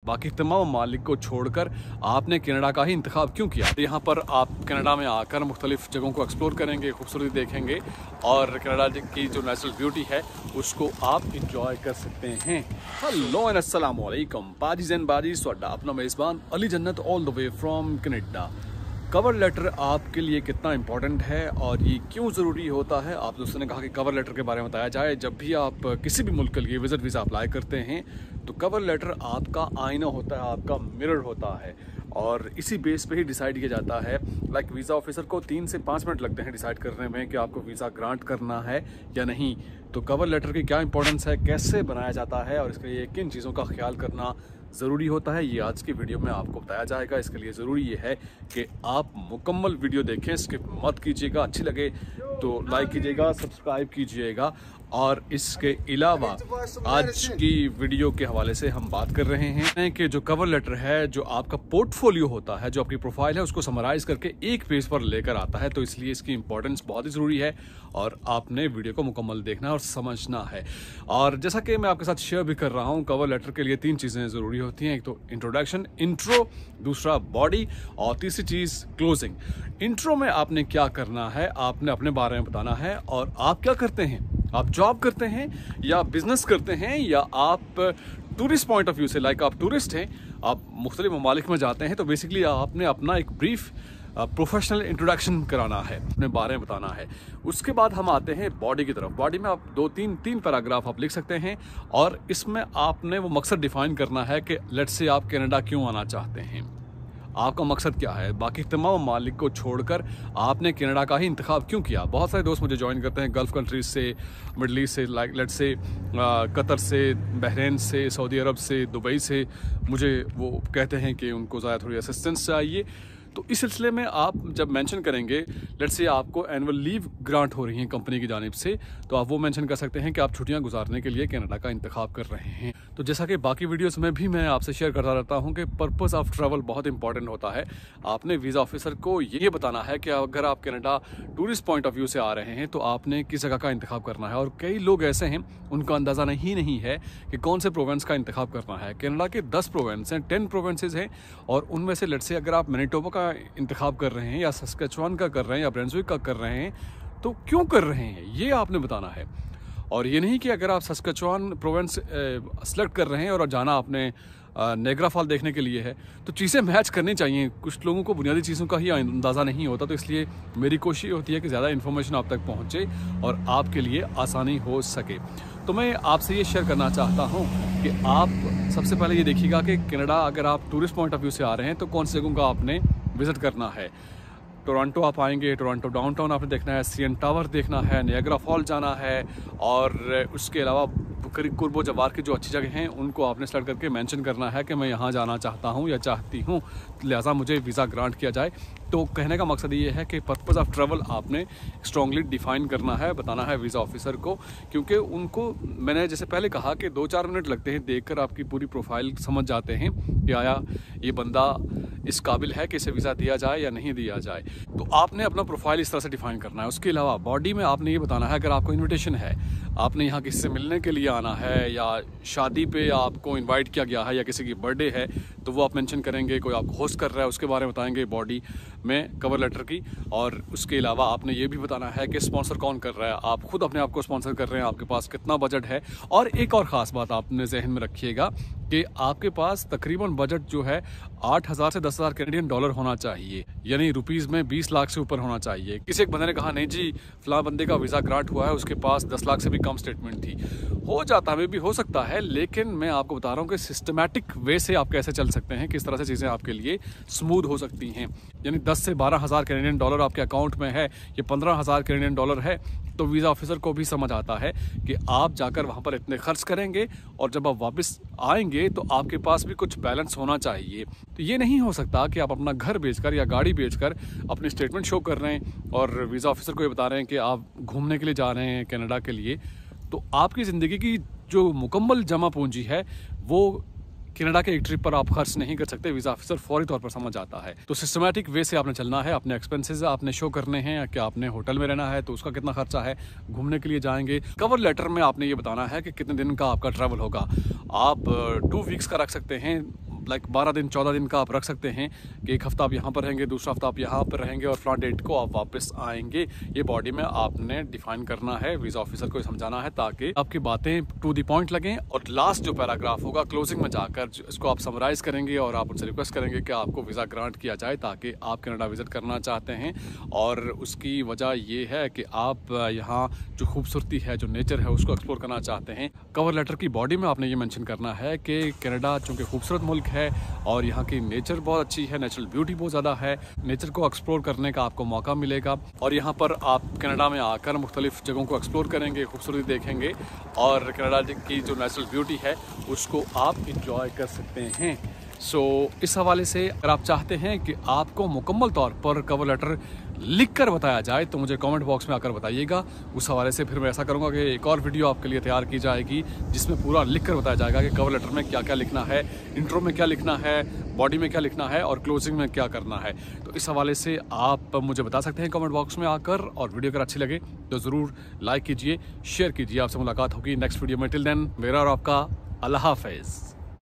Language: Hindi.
बाकी तमाम ममालिक को छोड़कर आपने कनाडा का ही इंतखाब क्यों किया? यहाँ पर आप कनाडा में आकर मुख्तलिफ जगहों को एक्सप्लोर करेंगे, खूबसूरती देखेंगे और कनाडा की जो नेचुरल ब्यूटी है उसको आप इंजॉय कर सकते हैं। हेलो एंड अस्सलाम वालेकुम, बाजीज़ एंड बाजीज़, ਤੁਹਾਡਾ अपना मेज़बान Ali Jannat all the way from Canada. Cover letter आपके लिए कितना इम्पोर्टेंट है और ये क्यों ज़रूरी होता है? आप दोस्तों ने कहा कि कवर लेटर के बारे में बताया जाए। जब भी आप किसी भी मुल्क के लिए विज़िट वीज़ा अप्लाई करते हैं तो कवर लेटर आपका आईना होता है, आपका मिरर होता है और इसी बेस पे ही डिसाइड किया जाता है। लाइक वीज़ा ऑफिसर को 3 से 5 मिनट लगते हैं डिसाइड करने में कि आपको वीज़ा ग्रांट करना है या नहीं। तो कवर लेटर की क्या इंपॉर्टेंस है, कैसे बनाया जाता है और इसके लिए किन चीज़ों का ख्याल करना ज़रूरी होता है, ये आज की वीडियो में आपको बताया जाएगा। इसके लिए ज़रूरी ये है कि आप मुकम्मल वीडियो देखें, स्किप मत कीजिएगा। अच्छी लगे तो लाइक कीजिएगा, सब्सक्राइब कीजिएगा। और इसके अलावा आज की वीडियो के हवाले से हम बात कर रहे हैं कि जो कवर लेटर है, जो आपका पोर्टफोलियो होता है, जो आपकी प्रोफाइल है, उसको समराइज़ करके एक पेज पर लेकर आता है। तो इसलिए इसकी इंपॉर्टेंस बहुत ही ज़रूरी है और आपने वीडियो को मुकम्मल देखना और समझना है। और जैसा कि मैं आपके साथ शेयर भी कर रहा हूँ, कवर लेटर के लिए 3 चीज़ें ज़रूरी होती हैं। एक तो इंट्रोडक्शन, इंट्रो, दूसरा बॉडी और तीसरी चीज़ क्लोजिंग। इंट्रो में आपने क्या करना है, आपने अपने बारे में बताना है और आप क्या करते हैं। आप जॉब करते हैं या बिजनेस करते हैं या आप टूरिस्ट पॉइंट ऑफ व्यू से, लाइक आप टूरिस्ट हैं, आप मुख्तलिफ ममालिक में जाते हैं, तो बेसिकली आपने अपना एक ब्रीफ प्रोफेशनल इंट्रोडक्शन कराना है, अपने बारे में बताना है। उसके बाद हम आते हैं बॉडी की तरफ। बॉडी में आप 2-3 पैराग्राफ आप लिख सकते हैं और इसमें आपने वो मकसद डिफाइन करना है कि लेट्स से आप कनाडा क्यों आना चाहते हैं, आपका मकसद क्या है। बाकी तमाम ममालिक को छोड़कर आपने कनाडा का ही इंतखाब क्यों किया? बहुत सारे दोस्त मुझे ज्वाइन करते हैं गल्फ़ कंट्रीज से, मिडल ईस्ट से, लाइक लेट्स से कतर से, बहरीन से, सऊदी अरब से, दुबई से। मुझे वो कहते हैं कि उनको ज़्यादा थोड़ी असिस्टेंस चाहिए। तो इस सिलसिले में आप जब मेंशन करेंगे, लेट्स से आपको एनुअल लीव ग्रांट हो रही है कंपनी की जानिब से, तो आप वो मेंशन कर सकते हैं कि आप छुट्टियां गुजारने के लिए कनाडा का इंतखाब कर रहे हैं। तो जैसा कि बाकी वीडियोस में भी मैं आपसे शेयर करता रहता हूं कि पर्पस ऑफ ट्रैवल बहुत इंपॉर्टेंट होता है। आपने वीज़ा ऑफिसर को ये बताना है कि अगर आप Canada tourist point of view से आ रहे हैं तो आपने किस जगह का इंतखाब करना है। और कई लोग ऐसे हैं उनका अंदाज़ा नहीं है कि कौन से प्रोवेंस का इंतखाब करना है। कनाडा के 10 प्रोवेंस हैं, 10 प्रोवेंसेज हैं और उनमें से लेट्स से अगर आप मैनिटोबा का इंतखाब कर रहे हैं या सस्केचुआन का कर रहे हैं या ब्रंसविक का कर रहे हैं, तो क्यों कर रहे हैं ये आपने बताना है। और ये नहीं कि अगर आप सस्केचुआन प्रोवेंस सेलेक्ट कर रहे हैं और जाना आपने नेगरा फॉल देखने के लिए है, तो चीज़ें मैच करनी चाहिए। कुछ लोगों को बुनियादी चीज़ों का ही अंदाज़ा नहीं होता, तो इसलिए मेरी कोशिश होती है कि ज़्यादा इन्फॉर्मेशन आप तक पहुँचे और आपके लिए आसानी हो सके। तो मैं आपसे ये शेयर करना चाहता हूँ कि आप सबसे पहले ये देखिएगा कि कनाडा अगर आप टूरिस्ट पॉइंट ऑफ व्यू से आ रहे हैं तो कौन से जगहों का आपने विज़िट करना है। टोरंटो आप आएंगे, टोरंटो डाउनटाउन आपने देखना है, सीएन टावर देखना है, नियाग्रा फॉल जाना है और उसके अलावा कुर्बो जवार की जो अच्छी जगह हैं उनको आपने सेलेक्ट करके मेंशन करना है कि मैं यहाँ जाना चाहता हूँ या चाहती हूँ, लिहाजा मुझे वीज़ा ग्रांट किया जाए। तो कहने का मकसद ये है कि पर्पस ऑफ ट्रैवल आपने स्ट्रांगली डिफाइन करना है, बताना है वीज़ा ऑफिसर को, क्योंकि उनको मैंने जैसे पहले कहा कि 2-4 मिनट लगते हैं, देखकर आपकी पूरी प्रोफाइल समझ जाते हैं कि आया ये बंदा इस काबिल है कि इसे वीज़ा दिया जाए या नहीं दिया जाए। तो आपने अपना प्रोफाइल इस तरह से डिफाइन करना है। उसके अलावा बॉडी में आपने ये बताना है, अगर आपको इन्विटेशन है, आपने यहाँ किसी से मिलने के लिए आना है या शादी पे आपको इनवाइट किया गया है या किसी की बर्थडे है, तो वो आप मेंशन करेंगे। कोई आपको होस्ट कर रहा है उसके बारे में बताएंगे बॉडी में कवर लेटर की। और उसके अलावा आपने ये भी बताना है कि स्पॉन्सर कौन कर रहा है, आप खुद अपने आप को स्पॉन्सर कर रहे हैं, आपके पास कितना बजट है। और एक और ख़ास बात आपने जहन में रखिएगा कि आपके पास तकरीबन बजट जो है 8,000 से 10,000 कैनेडियन डॉलर होना चाहिए, यानी रुपीज़ में 20 लाख से ऊपर होना चाहिए। किसी एक बंदे ने कहा नहीं जी फलां बंदे का वीज़ा ग्रांट हुआ है, उसके पास 10 लाख से भी कम स्टेटमेंट थी। हो जाता है, भी हो सकता है, लेकिन मैं आपको बता रहा हूँ कि सिस्टमैटिक वे से आप कैसे चल सकते हैं, किस तरह से चीज़ें आपके लिए स्मूथ हो सकती हैं। यानी 10 से 12,000 कैनेडियन डॉलर आपके अकाउंट में है, ये 15,000 कैनेडियन डॉलर है, तो वीज़ा ऑफिसर को भी समझ आता है कि आप जाकर वहाँ पर इतने खर्च करेंगे और जब आप वापस आएंगे तो आपके पास भी कुछ बैलेंस होना चाहिए। तो ये नहीं हो सकता कि आप अपना घर बेचकर या गाड़ी बेचकर अपनी स्टेटमेंट शो कर रहे हैं और वीज़ा ऑफिसर को ये बता रहे हैं कि आप घूमने के लिए जा रहे हैं कनाडा के लिए। तो आपकी ज़िंदगी की जो मुकम्मल जमा पूंजी है वो कनाडा के एक ट्रिप पर आप खर्च नहीं कर सकते, वीज़ा ऑफिसर फौरी तौर पर समझ आता है। तो सिस्टमैटिक वे से आपने चलना है, अपने एक्सपेंसेस आपने शो करने हैं कि आपने होटल में रहना है तो उसका कितना खर्चा है, घूमने के लिए जाएंगे। कवर लेटर में आपने ये बताना है कि कितने दिन का आपका ट्रैवल होगा। आप 2 वीक्स का रख सकते हैं, लाइक 12 दिन 14 दिन का आप रख सकते हैं कि एक हफ्ता आप यहाँ पर रहेंगे, दूसरा हफ्ता आप यहाँ पर रहेंगे और फ्लां डेट को आप वापस आएंगे। ये बॉडी में आपने डिफाइन करना है, वीज़ा ऑफिसर को समझाना है ताकि आपकी बातें टू द पॉइंट लगें। और लास्ट जो पैराग्राफ होगा क्लोजिंग में जाकर इसको आप समराइज़ करेंगे और आप उनसे रिक्वेस्ट करेंगे कि आपको वीज़ा ग्रांट किया जाए ताकि आप कनाडा विजिट करना चाहते हैं। और उसकी वजह ये है कि आप यहाँ जो खूबसूरती है, जो नेचर है, उसको एक्सप्लोर करना चाहते हैं। कवर लेटर की बॉडी में आपने ये मेंशन करना है कि कनाडा चूँकि खूबसूरत मुल्क है और यहाँ की नेचर बहुत अच्छी है, नेचुरल ब्यूटी बहुत ज़्यादा है, नेचर को एक्सप्लोर करने का आपको मौका मिलेगा। और यहाँ पर आप कनाडा में आकर मुख्तलिफ जगहों को एक्सप्लोर करेंगे, खूबसूरती देखेंगे और कनाडा की जो नेचुरल ब्यूटी है उसको आप इंजॉय कर सकते हैं। इस हवाले से अगर आप चाहते हैं कि आपको मुकम्मल तौर पर कवर लेटर लिख कर बताया जाए तो मुझे कमेंट बॉक्स में आकर बताइएगा। उस हवाले से फिर मैं ऐसा करूंगा कि एक और वीडियो आपके लिए तैयार की जाएगी जिसमें पूरा लिख कर बताया जाएगा कि कवर लेटर में क्या क्या लिखना है, इंट्रो में क्या लिखना है, बॉडी में क्या लिखना है और क्लोजिंग में क्या करना है। तो इस हवाले से आप मुझे बता सकते हैं कमेंट बॉक्स में आकर। और वीडियो अगर अच्छी लगे तो ज़रूर लाइक कीजिए, शेयर कीजिए। आपसे मुलाकात होगी नेक्स्ट वीडियो में। टिल देन मेरा और आपका अल्लाह हाफ़िज़।